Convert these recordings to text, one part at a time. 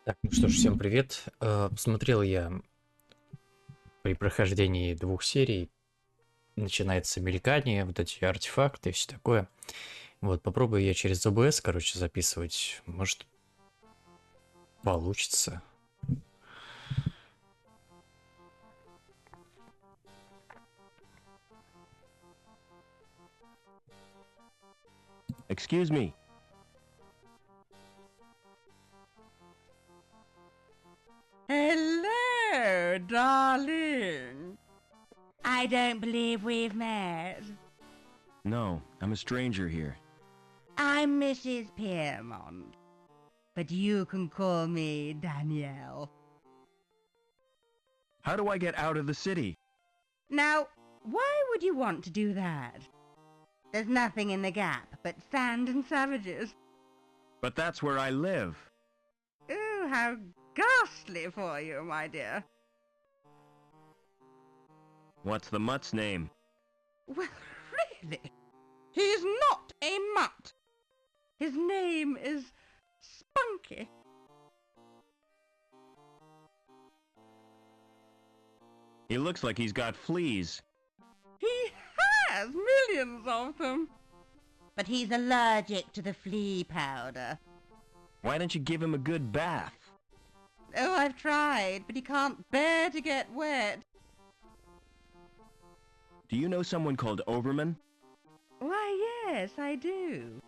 Так, ну что ж, всем привет. Посмотрел я при прохождении 2 серий, начинается мелькание, вот эти артефакты и все такое. Вот, попробую я через OBS, короче, записывать. Может, получится. Excuse me. Hello, darling. I don't believe we've met. No, I'm a stranger here. I'm Mrs. Piermont, but you can call me Danielle. How do I get out of the city? Now, why would you want to do that? There's nothing in the gap but sand and savages. But that's where I live. Oh, how ghastly for you, my dear. What's the mutt's name? Well, really? He's not a mutt. His name is Spunky. He looks like he's got fleas. He has millions of them. But he's allergic to the flea powder. Why don't you give him a good bath? Oh, I've tried, but he can't bear to get wet. Do you know someone called Overman? Why, yes, I do.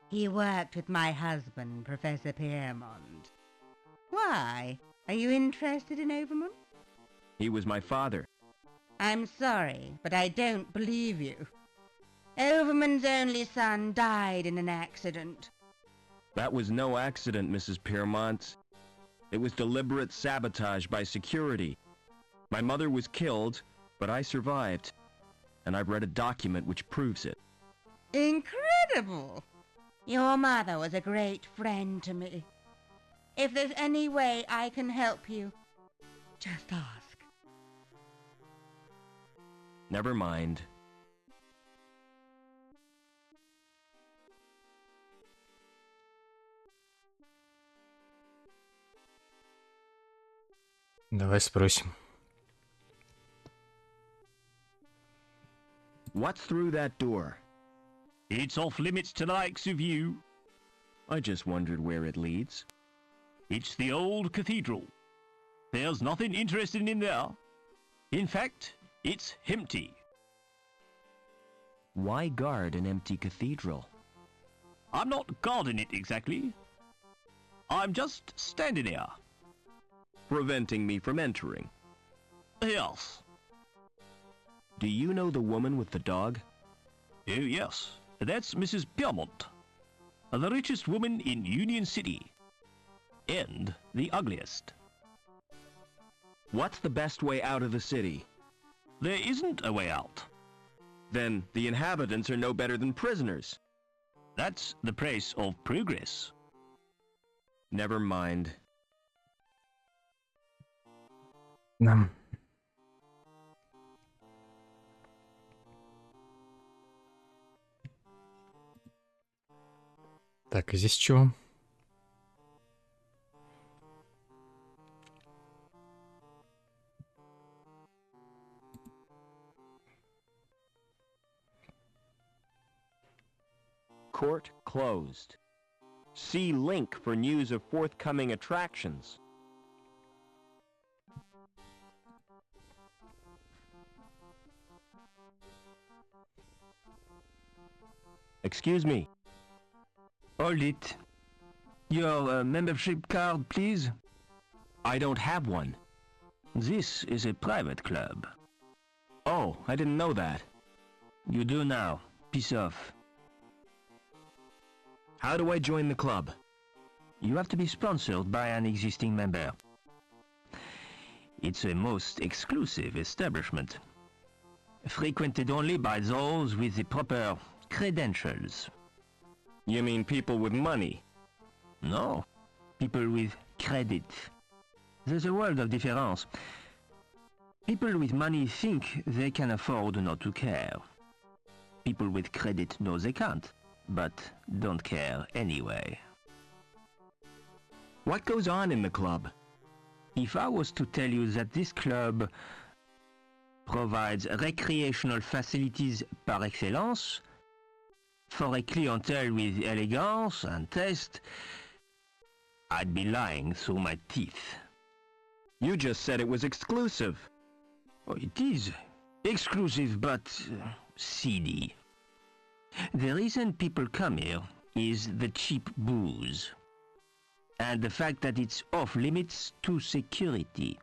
He worked with my husband, Professor Piermont. Why? Are you interested in Overman? He was my father. I'm sorry, but I don't believe you. Overman's only son died in an accident. That was no accident, Mrs. Piermont. It was deliberate sabotage by security. My mother was killed, but I survived. And I've read a document which proves it. Incredible! Your mother was a great friend to me. If there's any way I can help you, just ask. Never mind. Давай спросим. What's through that door? It's off limits to the likes of you. I just wondered where it leads. It's the old cathedral. There's nothing interesting in there. In fact, it's empty. Why guard an empty cathedral? I'm not guarding it exactly. I'm just standing here. Preventing me from entering. Yes. Do you know the woman with the dog? Oh, yes. That's Mrs. Piermont. The richest woman in Union City. And the ugliest. What's the best way out of the city? There isn't a way out. Then the inhabitants are no better than prisoners. That's the price of progress. Never mind. Нам. Так, а здесь чего? Court closed. See link for news of forthcoming attractions. Excuse me. Hold it. Your membership card, please. I don't have one. This is a private club. Oh, I didn't know that. You do now. Piss off. How do I join the club? You have to be sponsored by an existing member. It's a most exclusive establishment. Frequented only by those with the proper credentials. You mean people with money? No, people with credit. There's a world of difference. People with money think they can afford not to care. People with credit know they can't, but don't care anyway. What goes on in the club? If I was to tell you that this club provides recreational facilities par excellence for a clientele with elegance and taste, I'd be lying through my teeth. You just said it was exclusive. Oh, it is exclusive, but seedy. The reason people come here is the cheap booze, and the fact that it's off limits to security.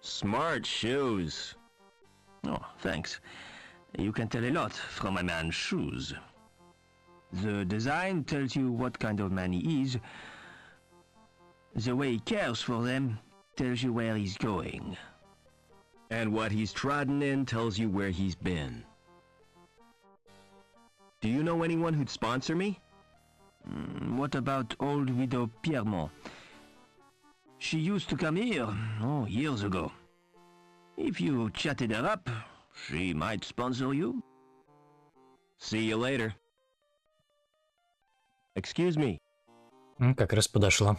Smart shoes. Oh, thanks. You can tell a lot from a man's shoes. The design tells you what kind of man he is. The way he cares for them tells you where he's going. And what he's trodden in tells you where he's been. Do you know anyone who'd sponsor me? What about old widow Piermont? She used to come here, years ago. If you chatted her up, she might sponsor you. See you later. Excuse me. Как раз подошла.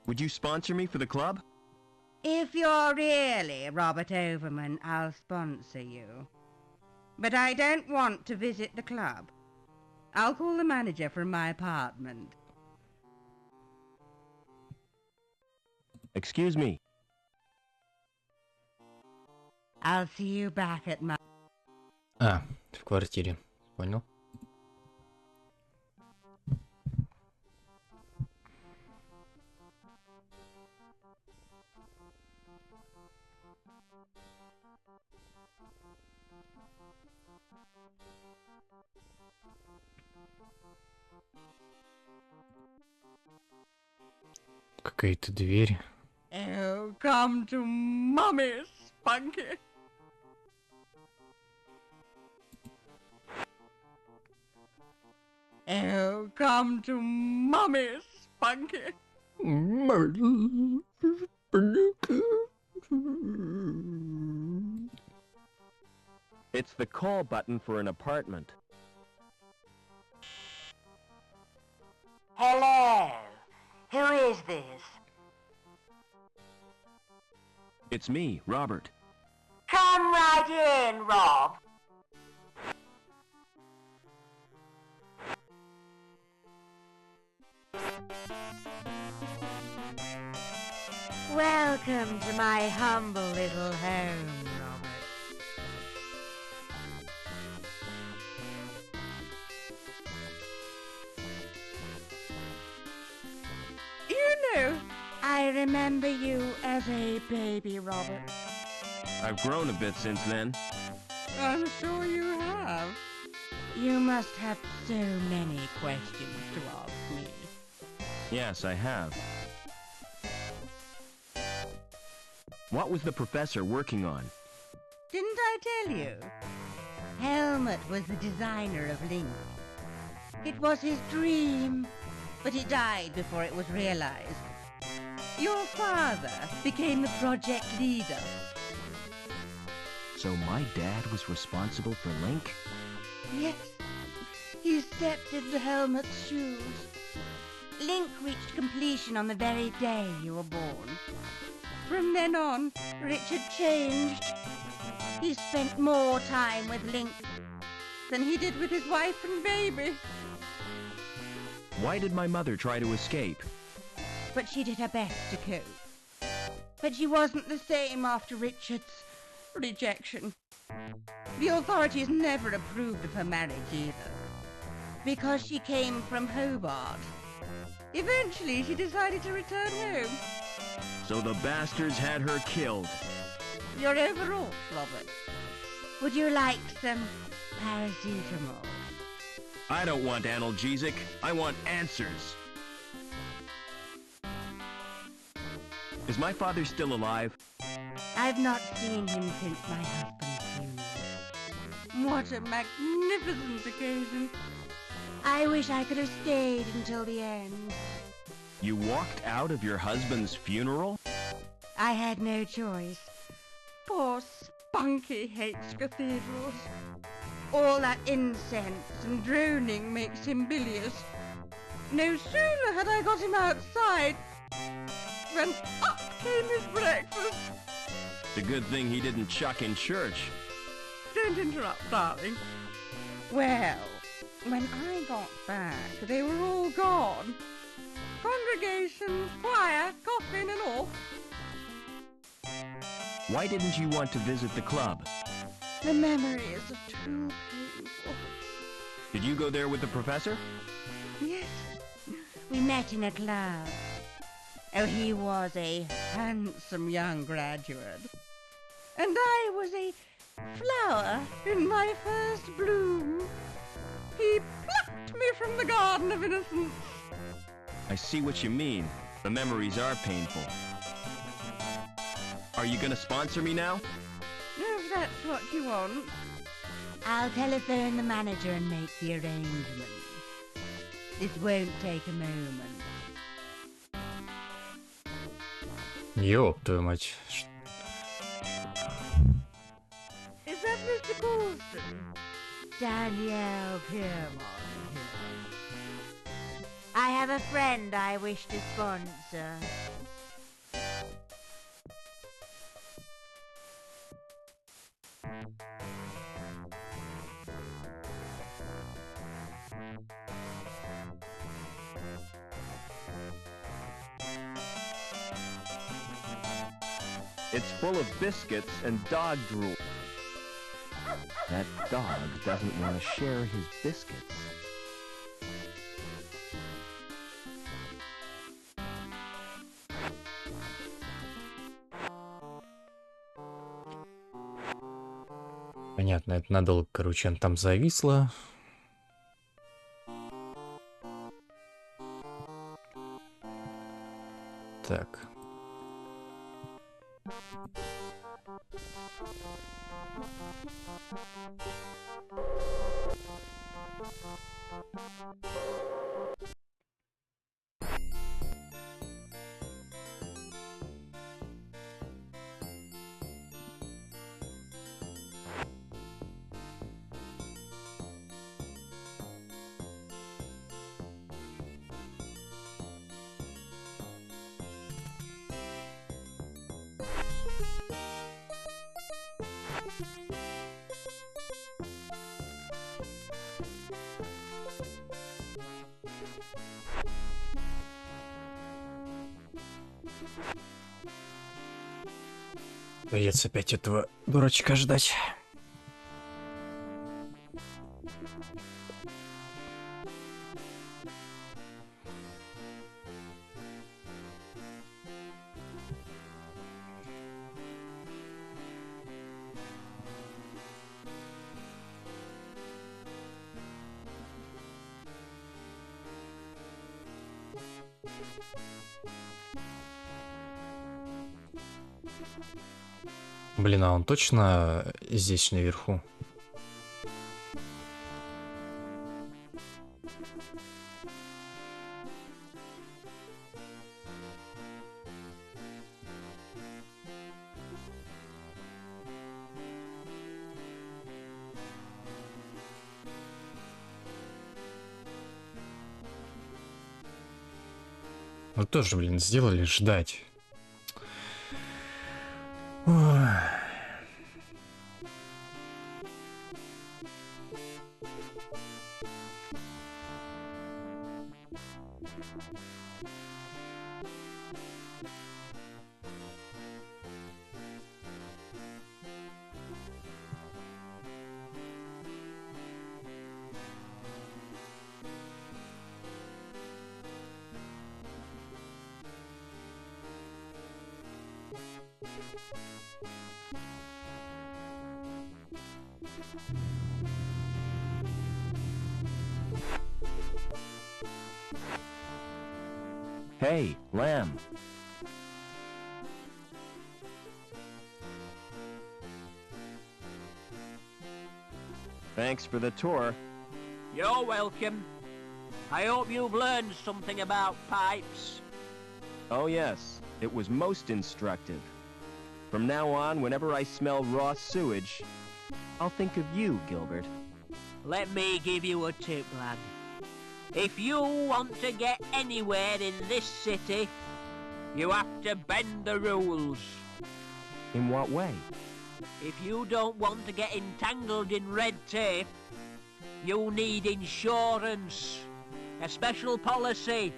Would you sponsor me for the club? If you're really Robert Overman, I'll sponsor you. But I don't want to visit the club. I'll call the manager from my apartment. Excuse me. I'll see you back at my... В квартире. Понял. Какая-то дверь. Oh, come to Mommy, Spunky. Oh, come to Mommy, Spunky. It's the call button for an apartment. Hello. Who is this? It's me, Robert. Come right in, Rob. Welcome to my humble little home, Robert. You know, I remember you as a baby, Robert. I've grown a bit since then. I'm sure you have. You must have so many questions to ask me. Yes, I have. What was the professor working on? Didn't I tell you? Helmut was the designer of Link. It was his dream, but he died before it was realized. Your father became the project leader. So my dad was responsible for Link? Yes, he stepped into Helmut's shoes. Link reached completion on the very day you were born. From then on, Richard changed. He spent more time with Link than he did with his wife and baby. Why did my mother try to escape? But she did her best to cope. But she wasn't the same after Richard's rejection. The authorities never approved of her marriage either, because she came from Hobart. Eventually, she decided to return home. So the bastards had her killed. You're overwrought, Robert. Would you like some paracetamol? I don't want analgesic. I want answers. Is my father still alive? I've not seen him since my husband's funeral. What a magnificent occasion. I wish I could have stayed until the end. You walked out of your husband's funeral? I had no choice. Poor Spunky hates cathedrals. All that incense and droning makes him bilious. No sooner had I got him outside when up came his breakfast. It's a good thing he didn't chuck in church. Don't interrupt, darling. Well, when I got back, they were all gone. Congregation, choir, coffin and all. Why didn't you want to visit the club? The memories are too painful. Did you go there with the professor? Yes, we met in a club. Oh, he was a handsome young graduate. And I was a flower in my first bloom. He plucked me from the garden of innocence. I see what you mean. The memories are painful. Are you gonna sponsor me now? If that's what you want. I'll telephone the manager and make the arrangements. This won't take a moment. Ёб твою мать. Is that Mr. Coulson? Danielle Piermont here. I have a friend I wish to sponsor. It's full of biscuits and dog drool. That dog doesn't want to share his biscuits. Понятно, это надолго, короче, она там зависла. Так. Придется опять этого дурачка ждать. Блин, а он точно здесь наверху? Ну тоже, блин, сделали ждать. Ой. Hey, Lamb. Thanks for the tour. You're welcome. I hope you've learned something about pipes. Oh yes, it was most instructive. From now on, whenever I smell raw sewage, I'll think of you, Gilbert. Let me give you a tip, lad. If you want to get anywhere in this city, you have to bend the rules. In what way? If you don't want to get entangled in red tape, you need insurance, a special policy.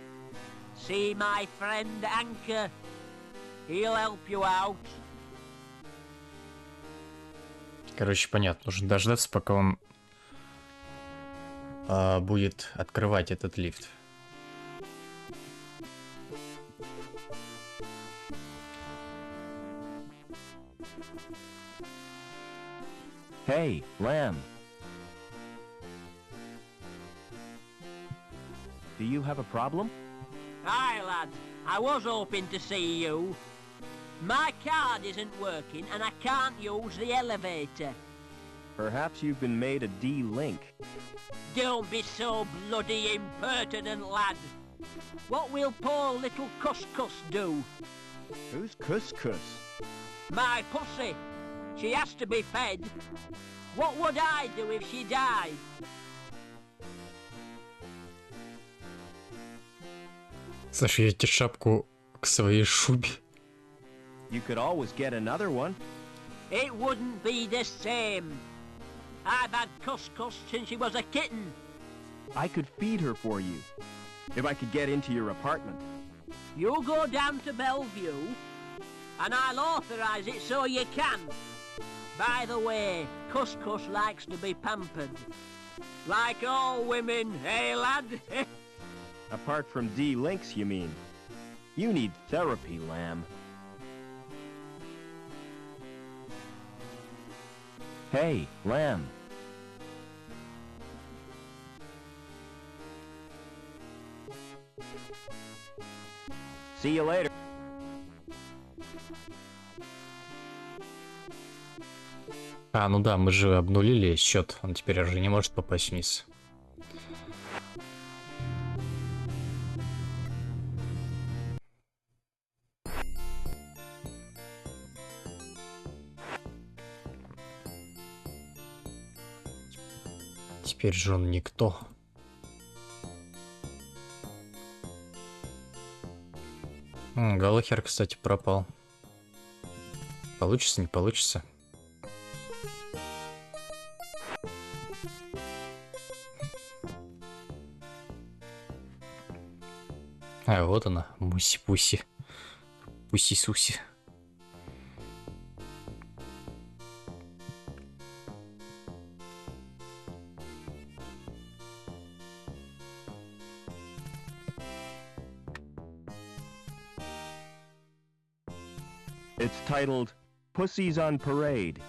See my friend Anchor. He'll help you out. Короче, понятно. Нужно дождаться, пока он будет открывать этот лифт. Hey, Lamb. Do you have a problem? Hi, lad. I was hoping to see you. My card isn't working and I can't use the elevator. Perhaps you've been made a D-Link. Don't be so bloody impertinent, lad. What will poor little Couscous do? Who's Couscous? My pussy. She has to be fed. What would I do if she died? Зашьете шапку к своей шубе. You could always get another one. It wouldn't be the same. I've had Couscous since she was a kitten. I could feed her for you. If I could get into your apartment. You go down to Bellevue, and I'll authorize it so you can. By the way, Couscous likes to be pampered. Like all women, eh, lad? Apart from D-Links, you mean? You need therapy, Lamb. Hey, Lamb. See you later. А, ну да, мы же обнулили счет. Он теперь уже не может попасть вниз. Теперь же он никто. Галлахер, кстати, пропал. Получится, не получится. А, вот она, Муси-Пуси. Пуси-Суси. It's titled Pussies on Parade.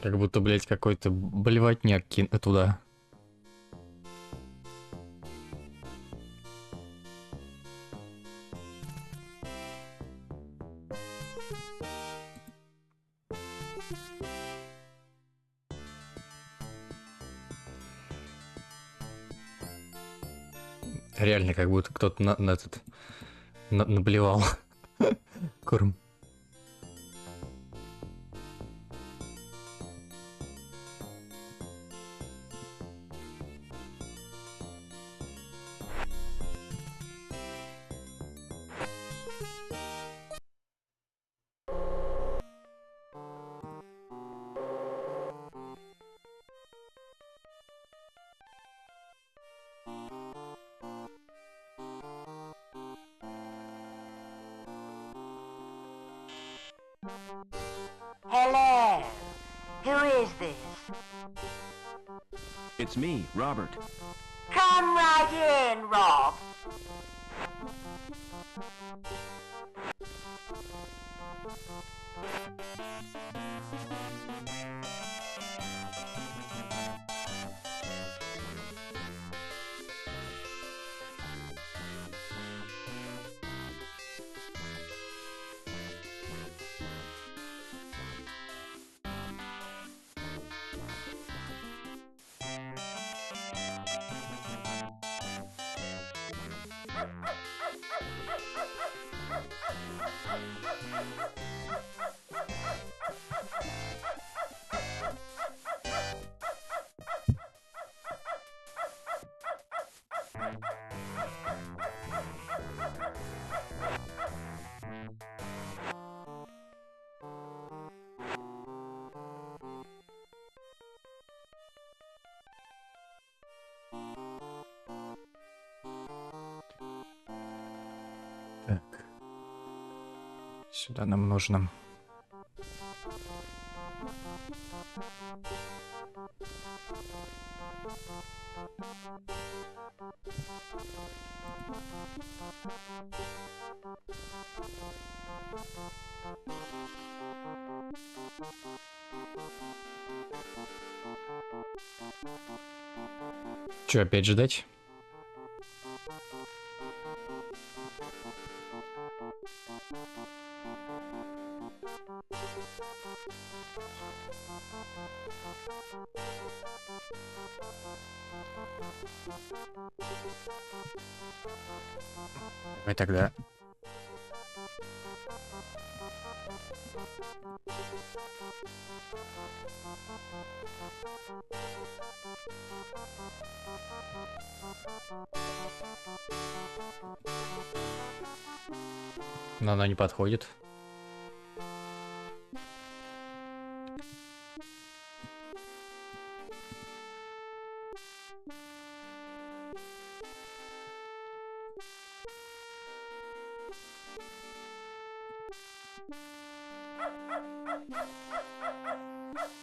Как будто, блядь, какой-то блевотняк туда. Реально, как будто кто-то наблевал корм. Hello. Who is this? It's me, Robert. Come right in, Rob. Так. Сюда нам нужно. Че, опять ждать? Давай тогда. Но она не подходит.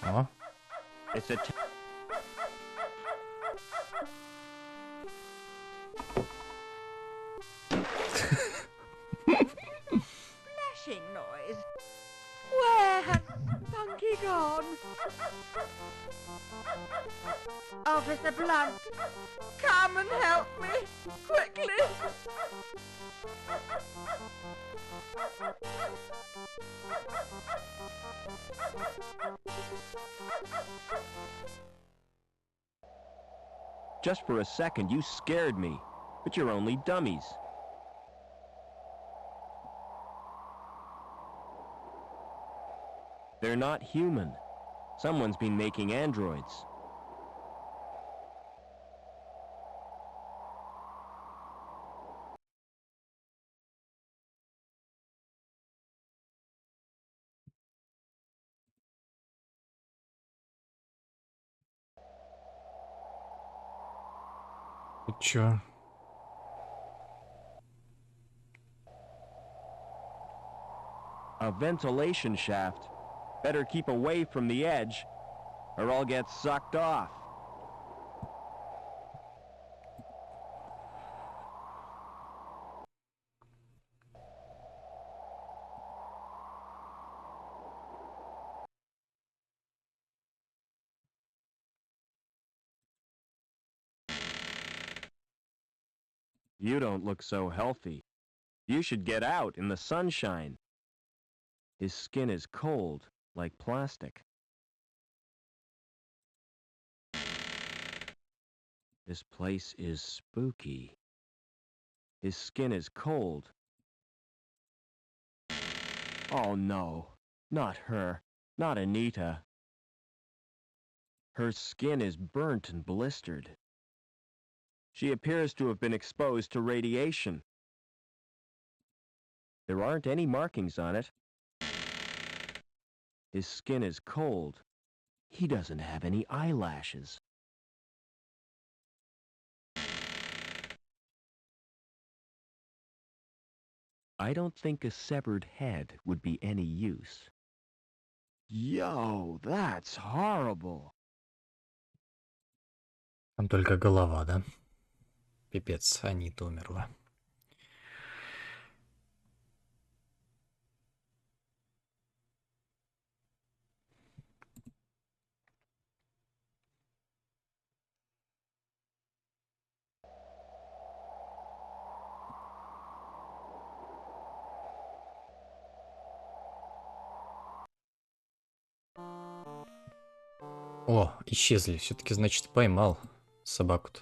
О. Flashing noise. Where has Spunky gone? Officer Blunt, come and help me, quickly. Just for a second, you scared me. But you're only dummies. They're not human. Someone's been making androids. Ты чё? A ventilation shaft. Better keep away from the edge, or I'll get sucked off. You don't look so healthy. You should get out in the sunshine. His skin is cold, like plastic. This place is spooky. His skin is cold. Oh no, not her, not Anita. Her skin is burnt and blistered. She appears to have been exposed to radiation. There aren't any markings on it. His skin is cold. He doesn't have any eyelashes. I don't think a severed head would be any use. Yo, that's horrible. Там только голова, да? Пипец, Анита умерла. О, исчезли. Все-таки, значит, поймал собаку-то.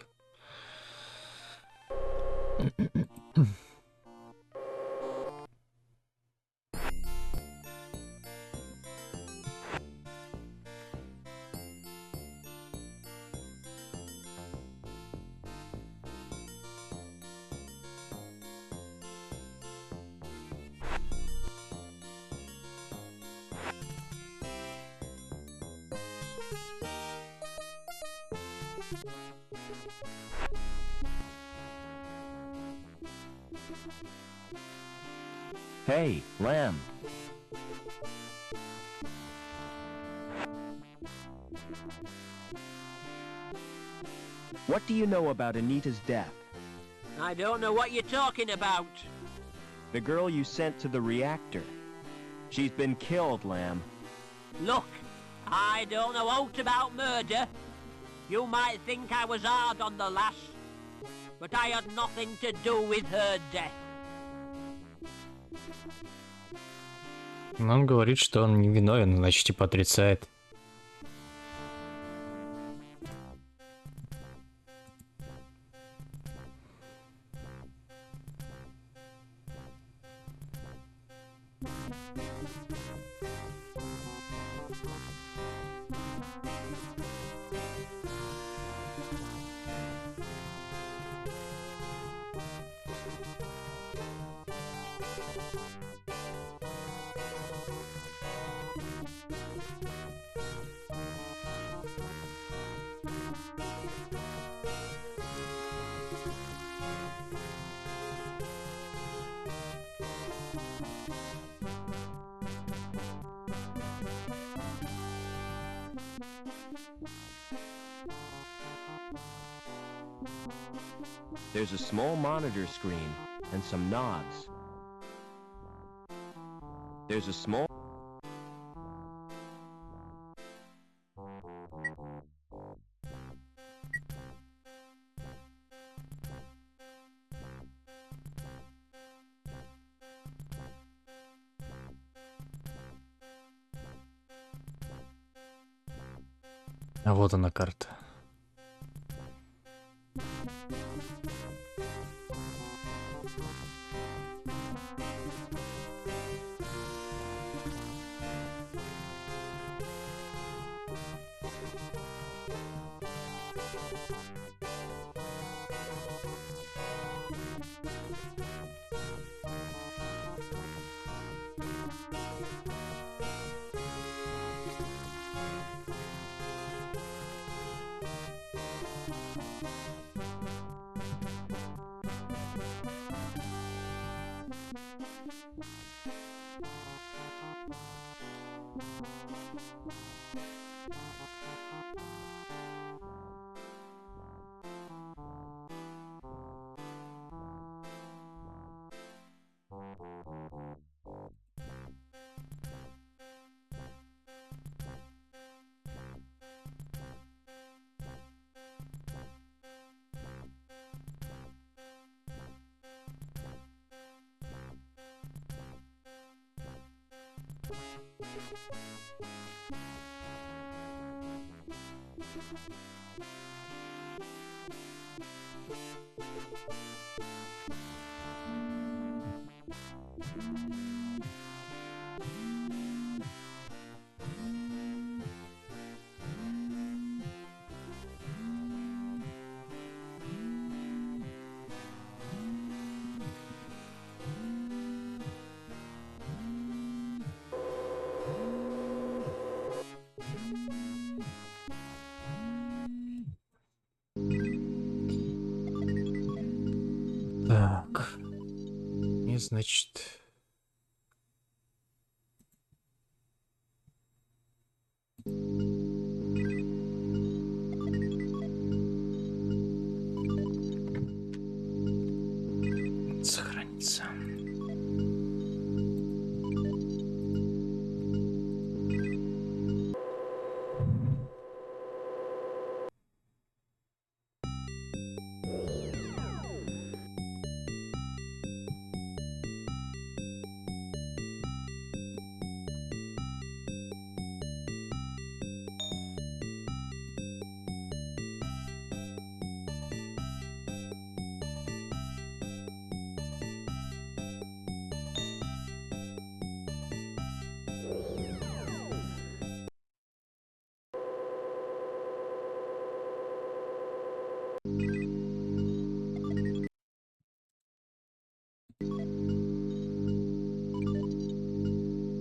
Hey, Lamb. What do you know about Anita's death? I don't know what you're talking about. The girl you sent to the reactor. She's been killed, Lamb. Look, I don't know aught about murder. You might think I was hard on the lass, but I had nothing to do with her death. Но он говорит, что он не виновен, значит, типа отрицает. There's a small monitor screen and some knobs. There's a small... А вот она карта. Так. И значит... Сохранится.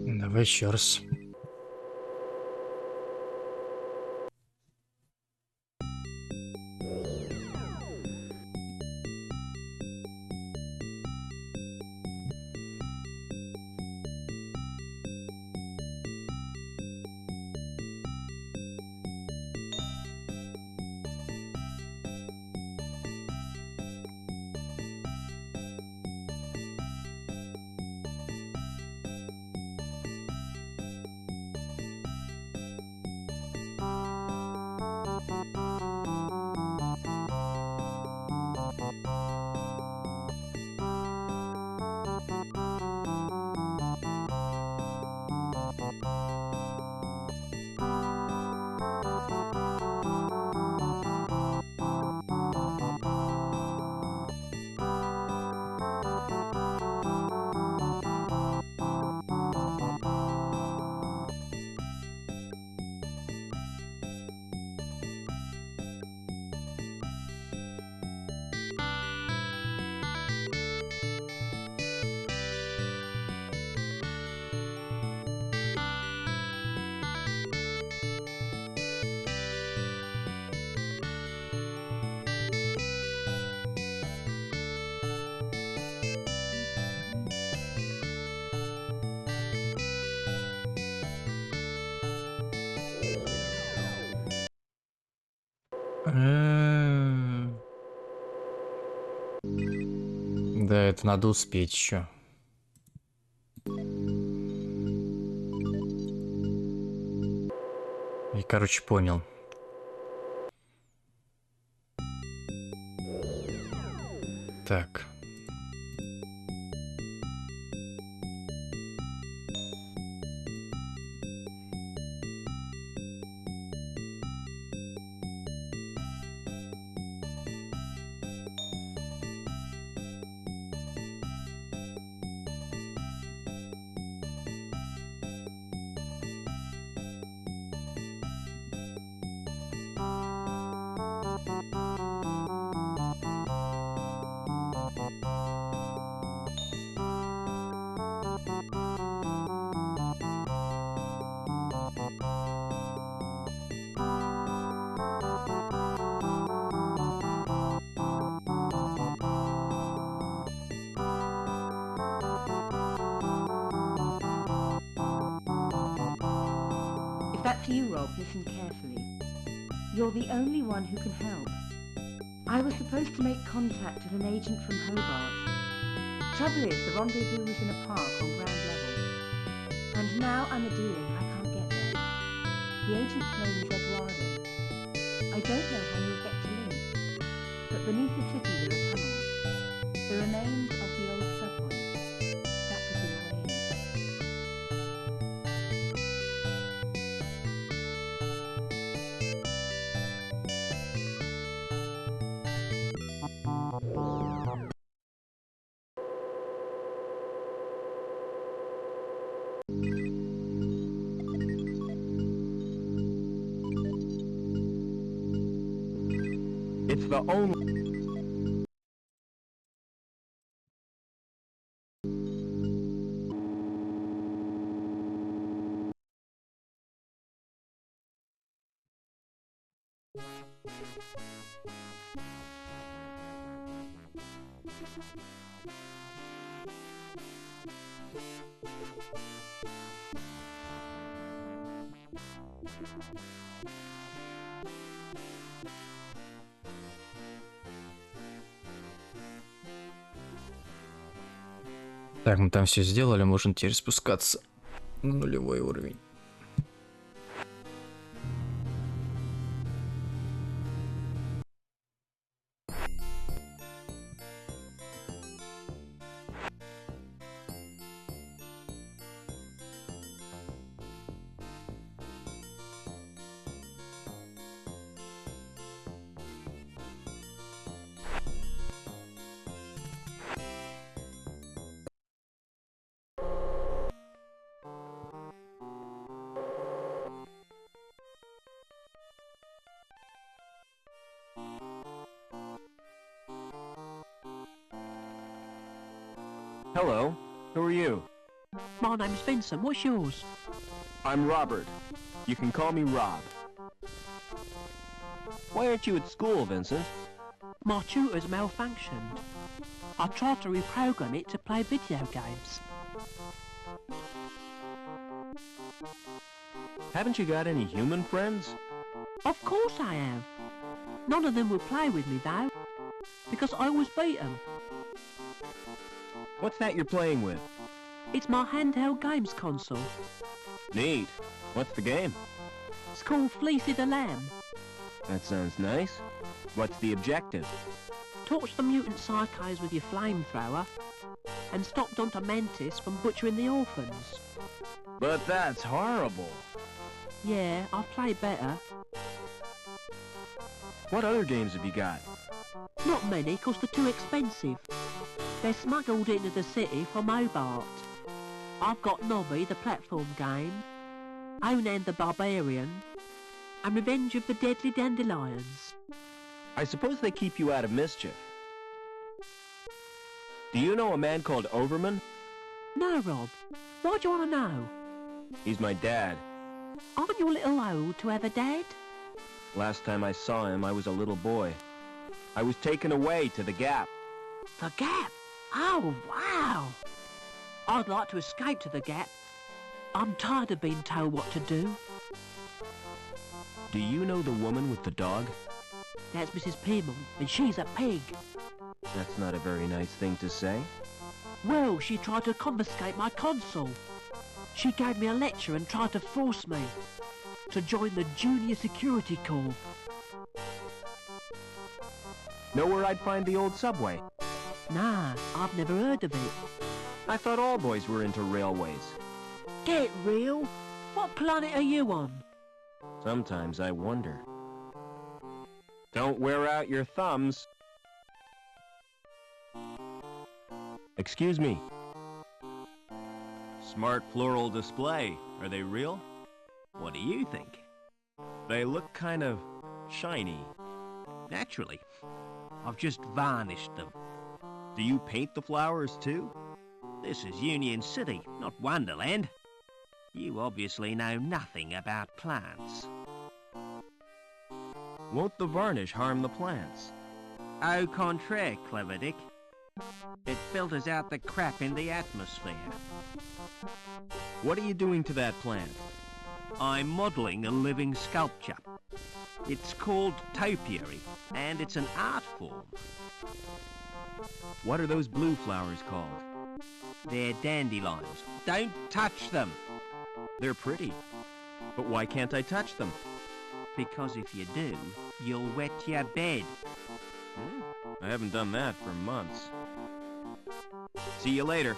Давай еще раз. Да, это надо успеть еще. И, короче, понял. Так. If that's you, Rob, listen carefully. You're the only one who can help. I was supposed to make contact with an agent from Hobart. Trouble is, the rendezvous was in a park on ground level. And now I'm a dealing, I can't get there. The agent's name is Eduardo. I don't know how you'll get to Link, but beneath the city there are tunnels. The remains of the old subway. That could be a way in. It's the only... Так, мы там все сделали, можно теперь спускаться на нулевой уровень. Hello, who are you? My name's Vincent. What's yours? I'm Robert. You can call me Rob. Why aren't you at school, Vincent? My tutor's malfunctioned. I tried to reprogram it to play video games. Haven't you got any human friends? Of course I have. None of them will play with me though, because I always beat them. What's that you're playing with? It's my handheld games console. Neat. What's the game? It's called Fleecy the Lamb. That sounds nice. What's the objective? Torch the mutant psychos with your flamethrower, and stop Dr. Mantis from butchering the orphans. But that's horrible. Yeah, I've played better. What other games have you got? Not many, 'cause they're too expensive. They're smuggled into the city from Hobart. I've got Nobby, the platform game, Onan the Barbarian, and Revenge of the Deadly Dandelions. I suppose they keep you out of mischief. Do you know a man called Overman? No, Rob. Why do you want to know? He's my dad. Aren't you a little old to have a dad? Last time I saw him, I was a little boy. I was taken away to the Gap. The Gap? Oh, wow! I'd like to escape to the Gap. I'm tired of being told what to do. Do you know the woman with the dog? That's Mrs. Piermont, and she's a pig. That's not a very nice thing to say. Well, she tried to confiscate my console. She gave me a lecture and tried to force me to join the Junior Security Corps. Know where I'd find the old subway? Nah, I've never heard of it. I thought all boys were into railways. Get real? What planet are you on? Sometimes I wonder. Don't wear out your thumbs. Excuse me. Smart floral display. Are they real? What do you think? They look kind of shiny. Naturally. I've just varnished them. Do you paint the flowers too? This is Union City, not Wonderland. You obviously know nothing about plants. Won't the varnish harm the plants? Au contraire, Clever Dick. It filters out the crap in the atmosphere. What are you doing to that plant? I'm modelling a living sculpture. It's called topiary, and it's an art form. What are those blue flowers called? They're dandelions. Don't touch them! They're pretty. But why can't I touch them? Because if you do, you'll wet your bed. I haven't done that for months. See you later.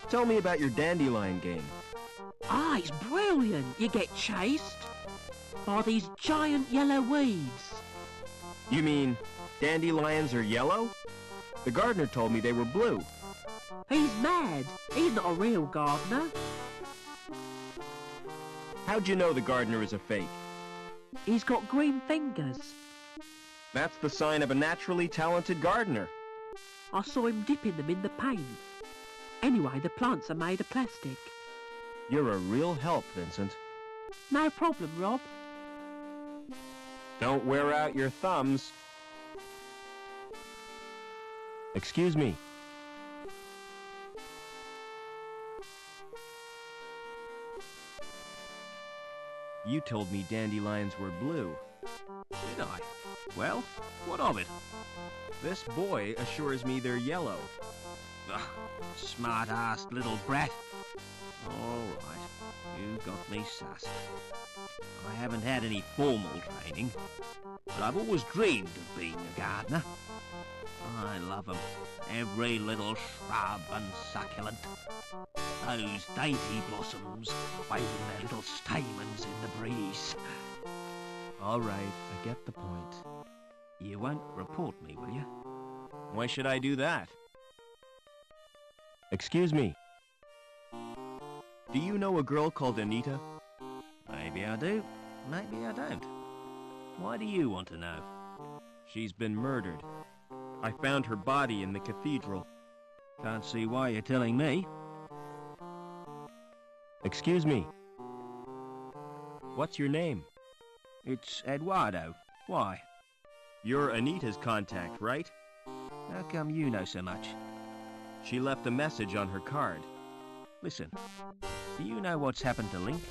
Tell me about your dandelion game. Ah, it's brilliant! You get chased by these giant yellow weeds. You mean dandelions are yellow? The gardener told me they were blue. He's mad. He's not a real gardener. How'd you know the gardener is a fake? He's got green fingers. That's the sign of a naturally talented gardener. I saw him dipping them in the paint. Anyway, the plants are made of plastic. You're a real help, Vincent. No problem, Rob. Don't wear out your thumbs. Excuse me. You told me dandelions were blue. Did I? Well, what of it? This boy assures me they're yellow. Ugh, smart-assed little brat. All right, you got me sussed. I haven't had any formal training, but I've always dreamed of being a gardener. I love 'em, every little shrub and succulent. Those dainty blossoms waving their little stamens in the breeze. All right, I get the point. You won't report me, will you? Why should I do that? Excuse me. Do you know a girl called Anita? Maybe I do, maybe I don't. Why do you want to know? She's been murdered. I found her body in the cathedral. Can't see why you're telling me. Excuse me. What's your name? It's Eduardo. Why? You're Anita's contact, right? How come you know so much? She left a message on her card. Listen, do you know what's happened to Link?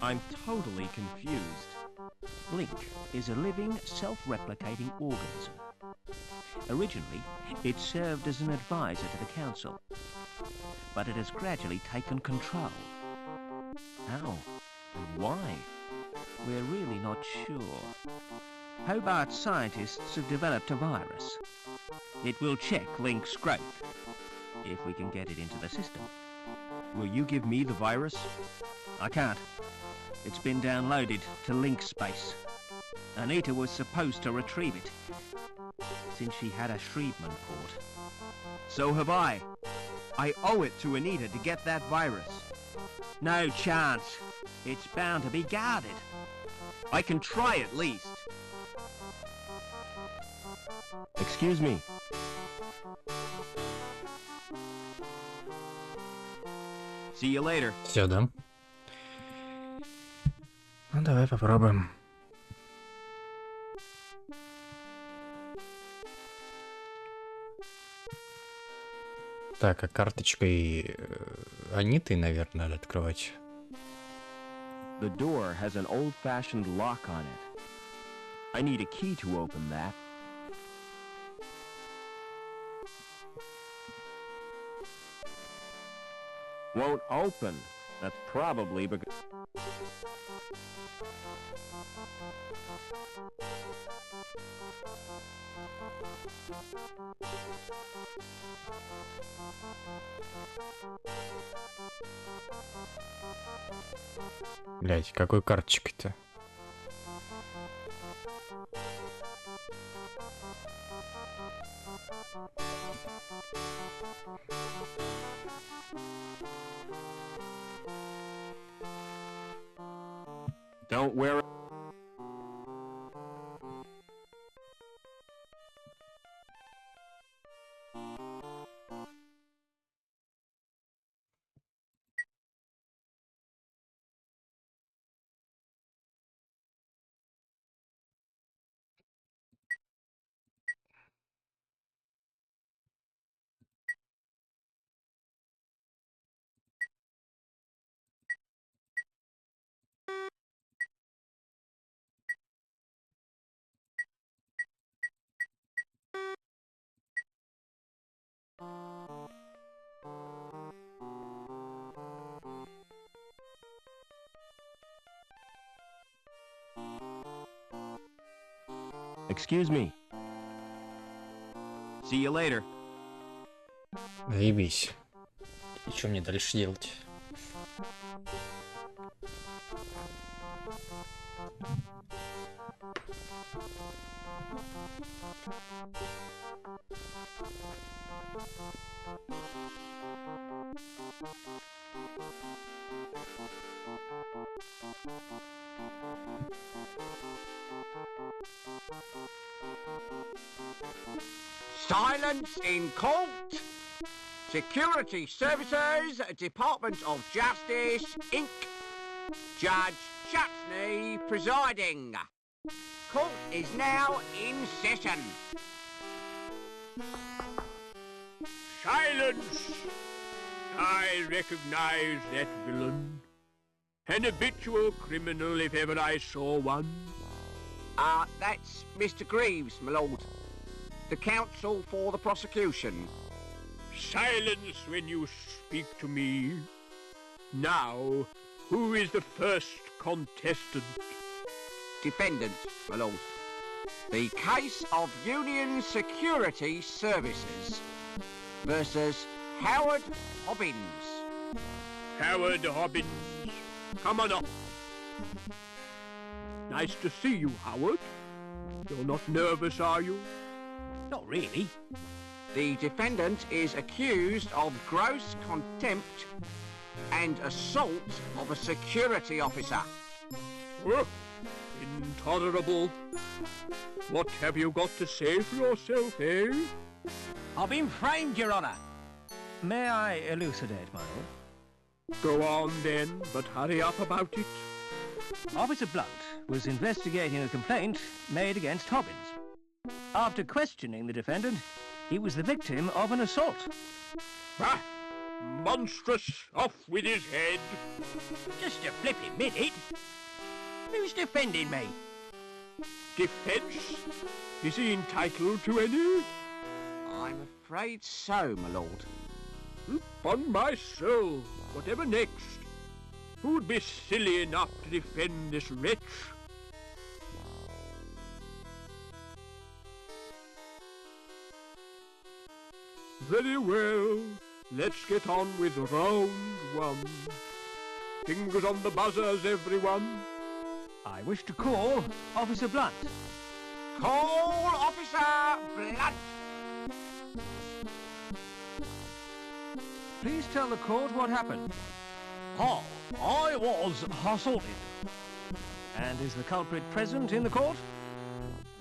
I'm totally confused. Link is a living, self-replicating organism. Originally, it served as an advisor to the council, but it has gradually taken control. How? And why? We're really not sure. Hobart scientists have developed a virus. It will check Link's growth, if we can get it into the system. Will you give me the virus? I can't. It's been downloaded to Link Space. Anita was supposed to retrieve it, since she had a Shrievman port. So have I. I owe it to Anita to get that virus. No chance. It's bound to be guarded. I can try at least. Excuse me. See you later. Все, да? Ну, давай попробуем. Так, а карточкой Аниты, наверное, надо открывать. The door has an old-fashioned lock on it. I need a key to open that. Won't open. That's probably because... Блять, какой карточкой-то? Don't wear it. Excuse me. See you later. Заебись. И что мне дальше делать? Silence in court. Security Services, Department of Justice, Inc. Judge Chatsney presiding. Court is now in session. Silence! I recognize that villain. An habitual criminal if ever I saw one. That's Mr. Greaves, my lord. The counsel for the prosecution. Silence when you speak to me. Now, who is the first contestant? Defendant, my lord. The case of Union Security Services versus Howard Hobbins. Howard Hobbins. Come on up. Nice to see you, Howard. You're not nervous, are you? Not really. The defendant is accused of gross contempt and assault of a security officer. Oh, intolerable. What have you got to say for yourself, eh? I've been framed, Your Honour. May I elucidate, my lord? Go on then, but hurry up about it. Officer Blunt was investigating a complaint made against Hobbins. After questioning the defendant, he was the victim of an assault. Ah, monstrous! Off with his head! Just a flipping minute. Who's defending me? Defence? Is he entitled to any? I'm afraid so, my lord. Upon my soul, whatever next? Who'd be silly enough to defend this wretch? Very well, let's get on with round one. Fingers on the buzzers, everyone. I wish to call Officer Blunt. Call Officer Blunt. Please tell the court what happened. Oh, I was assaulted. And is the culprit present in the court?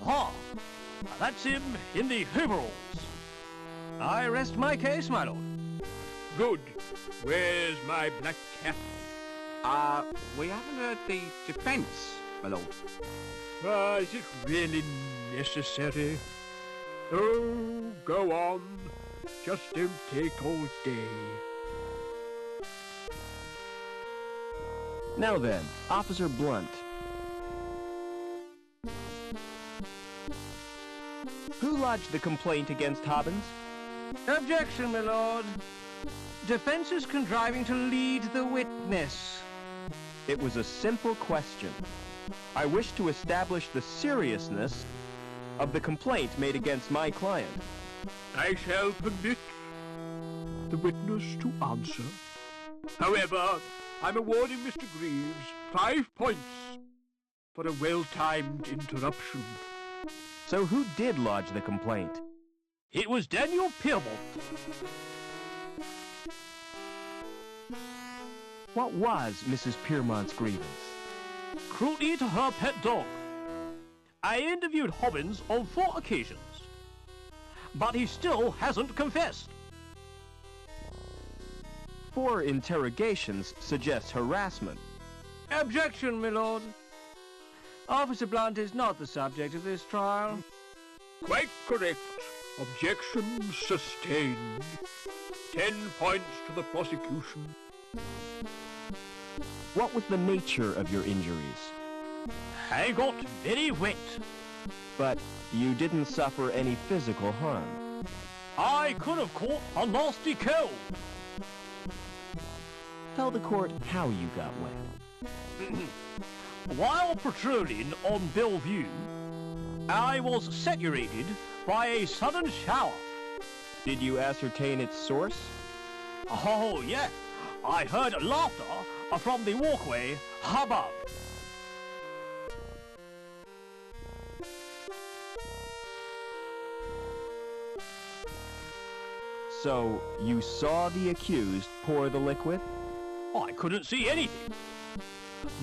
Oh, that's him in the overalls. I rest my case, my lord. Good. Where's my black cat? We haven't heard the defence, my lord. Is it really necessary? Oh, go on. Just don't take all day. Now then, Officer Blunt. Who lodged the complaint against Hobbins? Objection, my lord. Defense is contriving to lead the witness. It was a simple question. I wish to establish the seriousness of the complaint made against my client. I shall permit the witness to answer. However, I'm awarding Mr. Greaves 5 points for a well-timed interruption. So who did lodge the complaint? It was Daniel Piermont. What was Mrs. Piermont's grievance? Cruelty to her pet dog. I interviewed Hobbins on 4 occasions, but he still hasn't confessed. 4 interrogations suggest harassment. Objection, my lord. Officer Blunt is not the subject of this trial. Quite correct. Objection sustained. 10 points to the prosecution. What was the nature of your injuries? I got very wet. But you didn't suffer any physical harm. I could have caught a nasty cold. Tell the court how you got wet. While patrolling on Bellevue, I was saturated by a sudden shower. Did you ascertain its source? Oh, yeah. I heard laughter from the walkway above. So, you saw the accused pour the liquid? I couldn't see anything.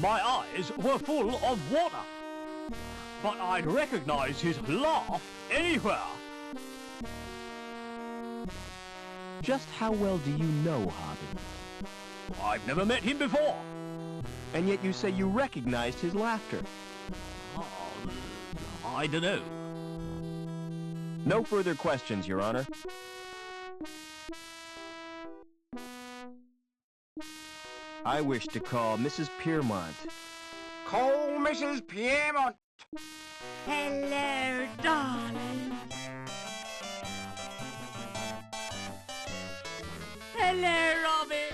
My eyes were full of water. But I'd recognize his laugh anywhere. Just how well do you know Hobbins? I've never met him before. And yet you say you recognized his laughter. I don't know. No further questions, Your Honor. I wish to call Mrs. Piermont. Call Mrs. Piermont. Hello, darling. Hello, Robbie.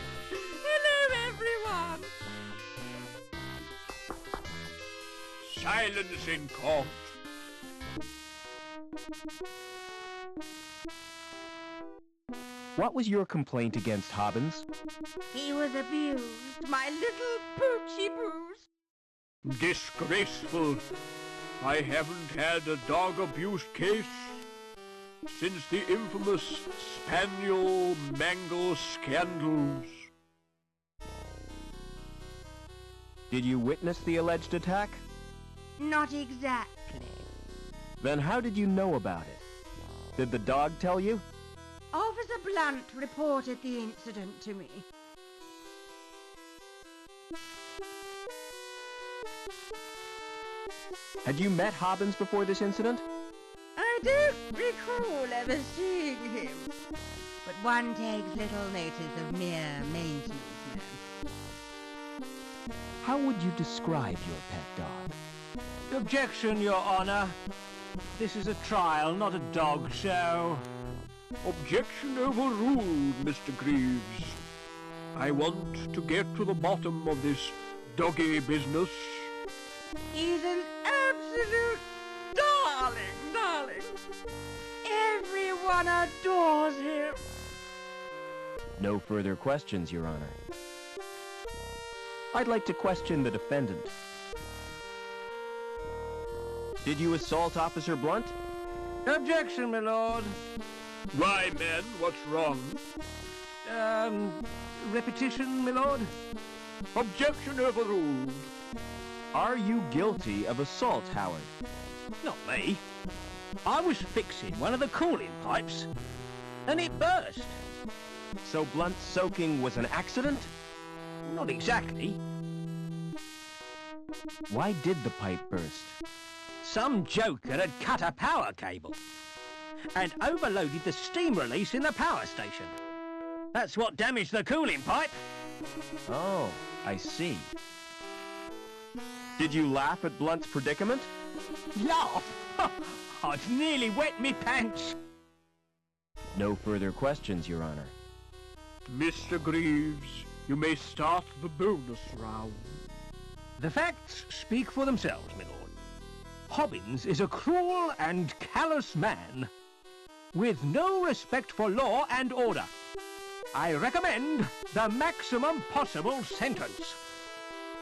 Hello, everyone. Silence in court. What was your complaint against Hobbins? He was abused, my little poochie boos. Disgraceful. I haven't had a dog abuse case since the infamous Spaniel Mangle scandals. Did you witness the alleged attack? Not exactly. Then how did you know about it? Did the dog tell you? Officer Blunt reported the incident to me. Had you met Hobbins before this incident? I don't recall ever seeing him. But one takes little notice of mere maintenance men. How would you describe your pet dog? Objection, Your Honor. This is a trial, not a dog show. Objection overruled, Mr. Greaves. I want to get to the bottom of this doggy business. He's an absolute darling. Everyone adores him. No further questions, Your Honor. I'd like to question the defendant. Did you assault Officer Blunt? Objection, my lord. Why, men, what's wrong? Repetition, my lord? Objection overruled. Are you guilty of assault, Howard? Not me. I was fixing one of the cooling pipes, and it burst. So Blunt's soaking was an accident? Not exactly. Why did the pipe burst? Some joker had cut a power cable and overloaded the steam release in the power station. That's what damaged the cooling pipe. Oh, I see. Did you laugh at Blunt's predicament? Laugh? I'd nearly wet me pants. No further questions, Your Honor. Mr. Greaves, you may start the bonus round. The facts speak for themselves, my lord. Hobbins is a cruel and callous man, with no respect for law and order. I recommend the maximum possible sentence.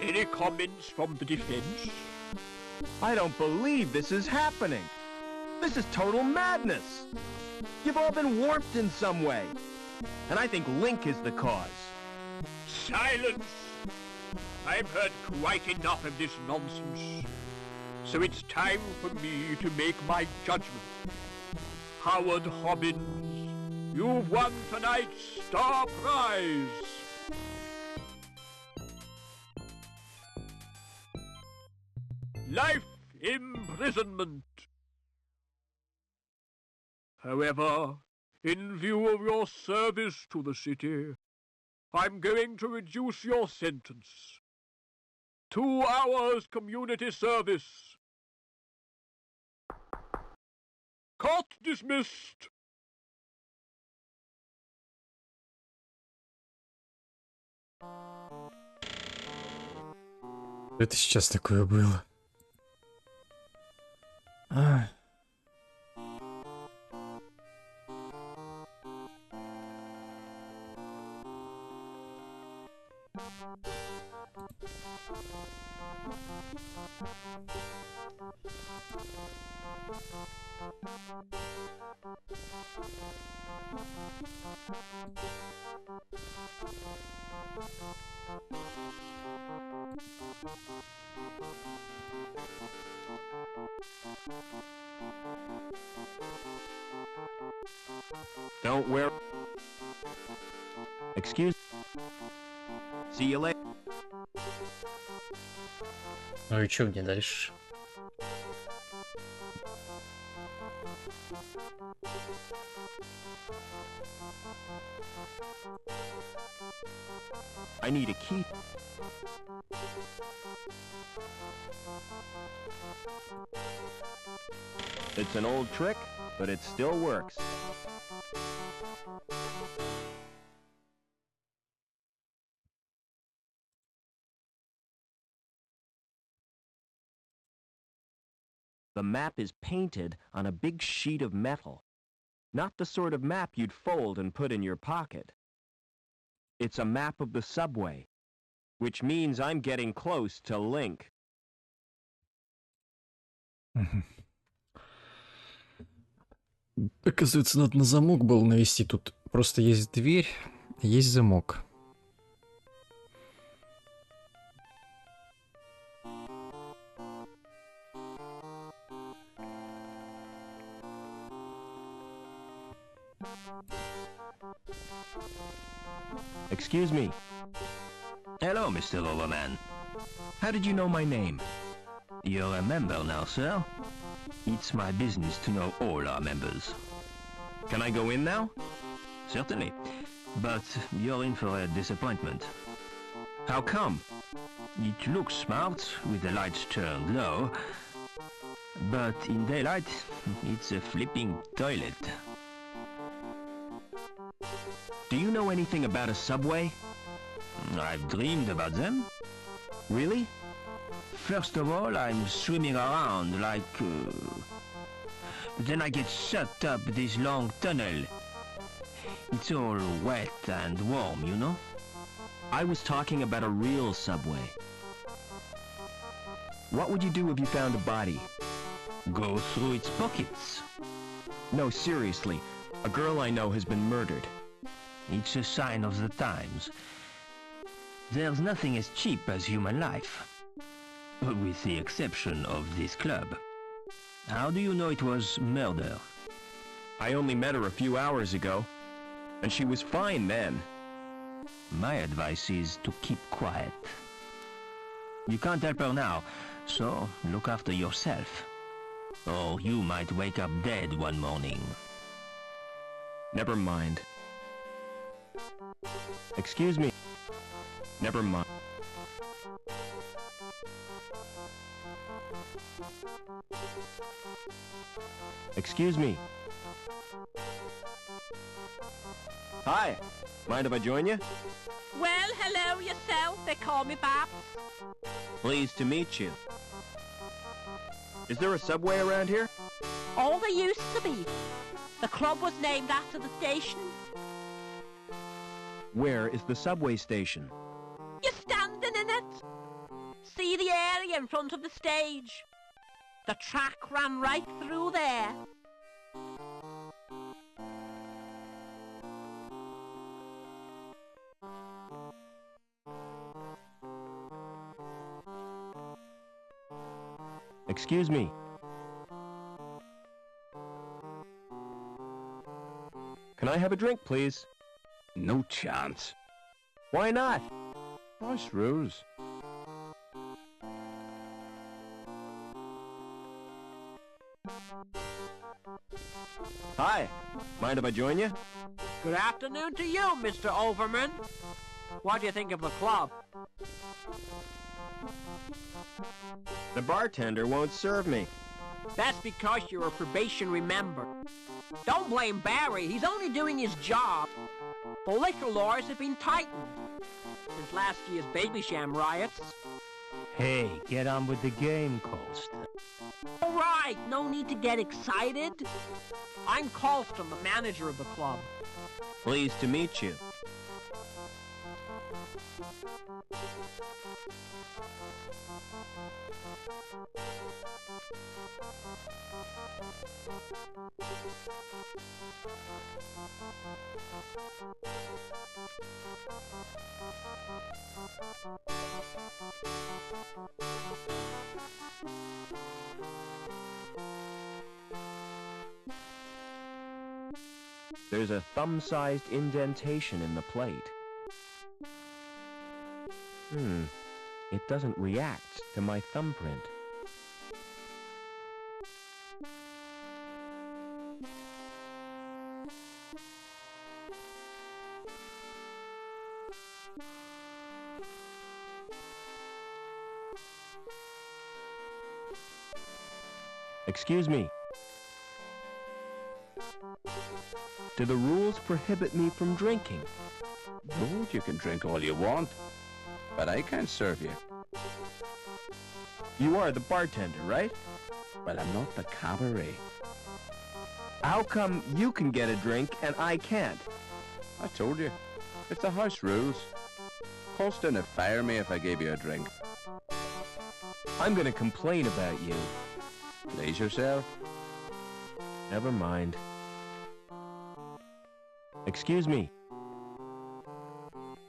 Any comments from the defense? I don't believe this is happening. This is total madness. You've all been warped in some way. And I think Link is the cause. Silence! I've heard quite enough of this nonsense. So it's time for me to make my judgment. Howard Hobbins, you've won tonight's star prize. Life imprisonment. However, in view of your service to the city, I'm going to reduce your sentence. 2 hours community service. Court dismissed. Это сейчас такое было. А. Don't wear... Excuse... See you later. Ну и чё мне дальше? I need a key. It's an old trick, but it still works. The map is painted on a big sheet of metal. Not the sort of map you'd fold and put in your pocket. It's a map of the subway, which means I'm getting close to Link. Оказывается, надо на замок был навести. Тут просто есть дверь, есть замок. Excuse me. Hello, Mr. Overman. How did you know my name? You're a member now, sir. It's my business to know all our members. Can I go in now? Certainly. But you're in for a disappointment. How come? It looks smart with the lights turned low, but in daylight, it's a flipping toilet. Do you know anything about a subway? I've dreamed about them. Really? First of all, I'm swimming around like... Then I get sucked up this long tunnel. It's all wet and warm, you know? I was talking about a real subway. What would you do if you found a body? Go through its pockets. No, seriously. A girl I know has been murdered. It's a sign of the times. There's nothing as cheap as human life. With the exception of this club. How do you know it was murder? I only met her a few hours ago, and she was fine then. My advice is to keep quiet. You can't help her now, so look after yourself. Or you might wake up dead one morning. Never mind. Excuse me. Never mind. Excuse me. Hi. Mind if I join you? Well, hello yourself. They call me Babs. Pleased to meet you. Is there a subway around here? Oh, there used to be. The club was named after the station. Where is the subway station? You're standing in it. See the area in front of the stage? The track ran right through there. Excuse me. Can I have a drink, please? No chance. Why not? House rules. Hi. Mind if I join you? Good afternoon to you, Mr. Overman. What do you think of the club? The bartender won't serve me. That's because you're a probationary member. Don't blame Barry, he's only doing his job. The liquor laws have been tightened since last year's Babysham riots. Hey, get on with the game, Colston. All right, no need to get excited. I'm Colston, the manager of the club. Pleased to meet you. There's a thumb-sized indentation in the plate. It doesn't react to my thumbprint. Excuse me. Do the rules prohibit me from drinking? No, you can drink all you want, but I can't serve you. You are the bartender, right? Well, I'm not the cabaret. How come you can get a drink and I can't? I told you. It's the house rules. Colston would fire me if I gave you a drink. I'm gonna complain about you. Please yourself. Never mind. Excuse me.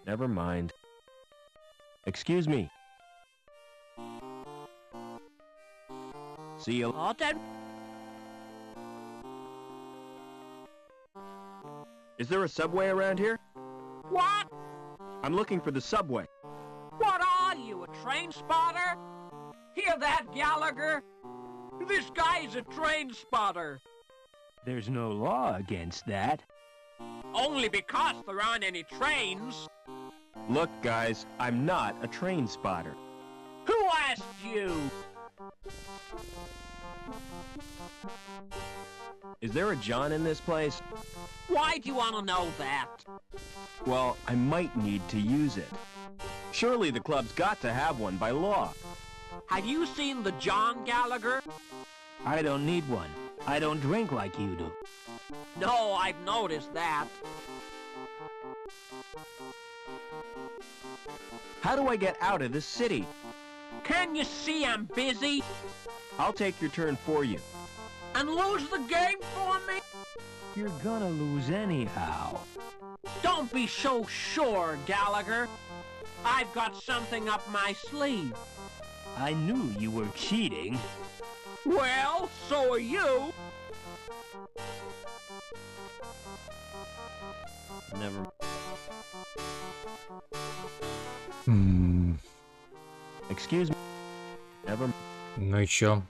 Never mind. Excuse me. See you. Oh, then. Is there a subway around here? What? I'm looking for the subway. What are you, a train spotter? Hear that, Gallagher? This guy's a train spotter. There's no law against that. Only because there aren't any trains. Look, guys, I'm not a train spotter. Who asked you? Is there a John in this place? Why do you want to know that? Well, I might need to use it. Surely the club's got to have one by law. Have you seen the John Gallagher? I don't need one. I don't drink like you do. No, I've noticed that. How do I get out of this city? Can you see I'm busy? I'll take your turn for you. And lose the game for me? You're gonna lose anyhow. Don't be so sure, Gallagher. I've got something up my sleeve. I knew you were cheating. Well, so are you. Never. Excuse me. Never. Ну и чё?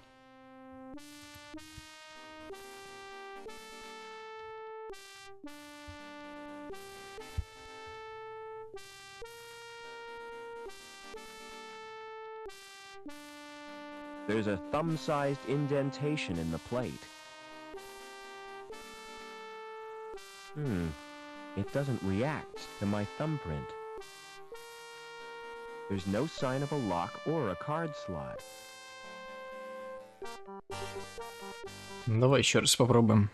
There's a thumb-sized indentation in the plate. It doesn't react to my thumbprint. There's no sign of a lock or a card slot. Давай еще раз попробуем.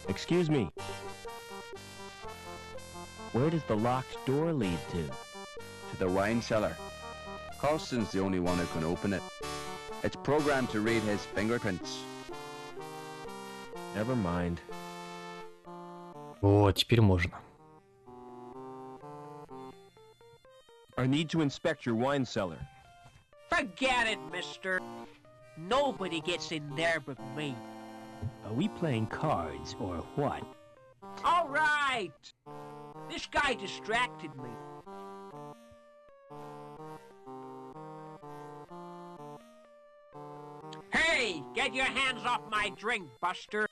Excuse me. Where does the locked door lead to? To the wine cellar. Carlston's the only one who can open it. It's programmed to read his fingerprints. Never mind. О, теперь можно. I need to inspect your wine cellar. Forget it, mister. Nobody gets in there but me. Are we playing cards or what? All right. This guy distracted me. Hey, get your hands off my drink, Buster.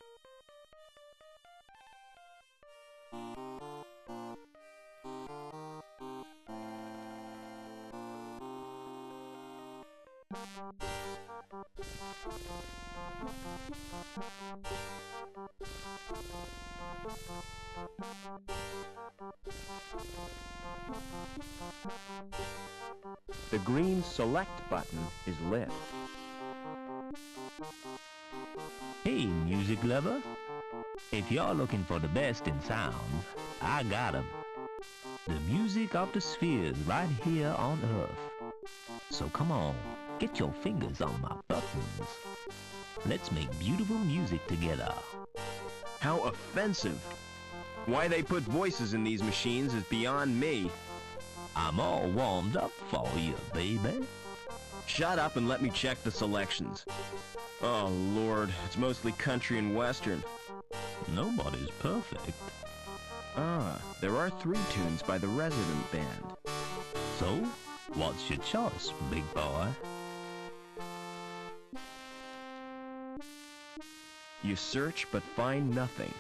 The green select button is lit. Hey, music lover. If you're looking for the best in sound, I got 'em. The music of the spheres right here on Earth. So come on, get your fingers on my buttons. Let's make beautiful music together. How offensive. Why they put voices in these machines is beyond me. I'm all warmed up for you, baby. Shut up and let me check the selections. Oh, Lord, it's mostly country and western. Nobody's perfect. There are 3 tunes by the resident band. So, what's your choice, big boy? You search but find nothing.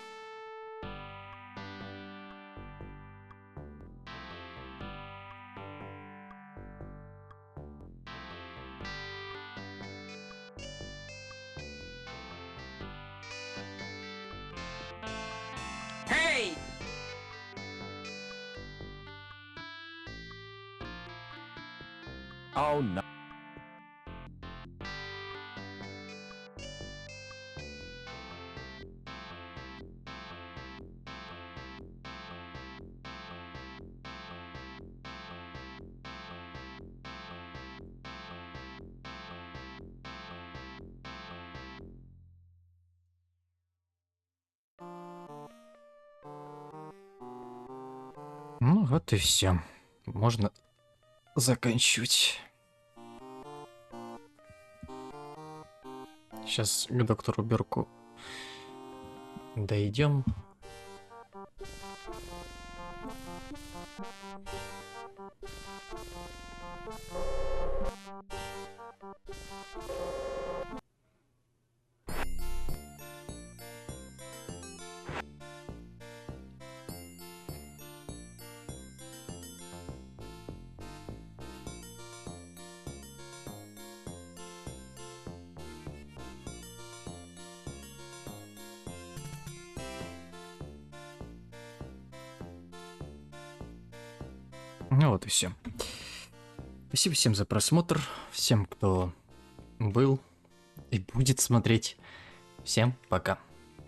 Hey! Oh, no. Ну вот и все. Можно заканчивать. Сейчас к доктору Берку дойдем. Ну вот и все. Спасибо всем за просмотр, всем, кто был и будет смотреть. Всем пока.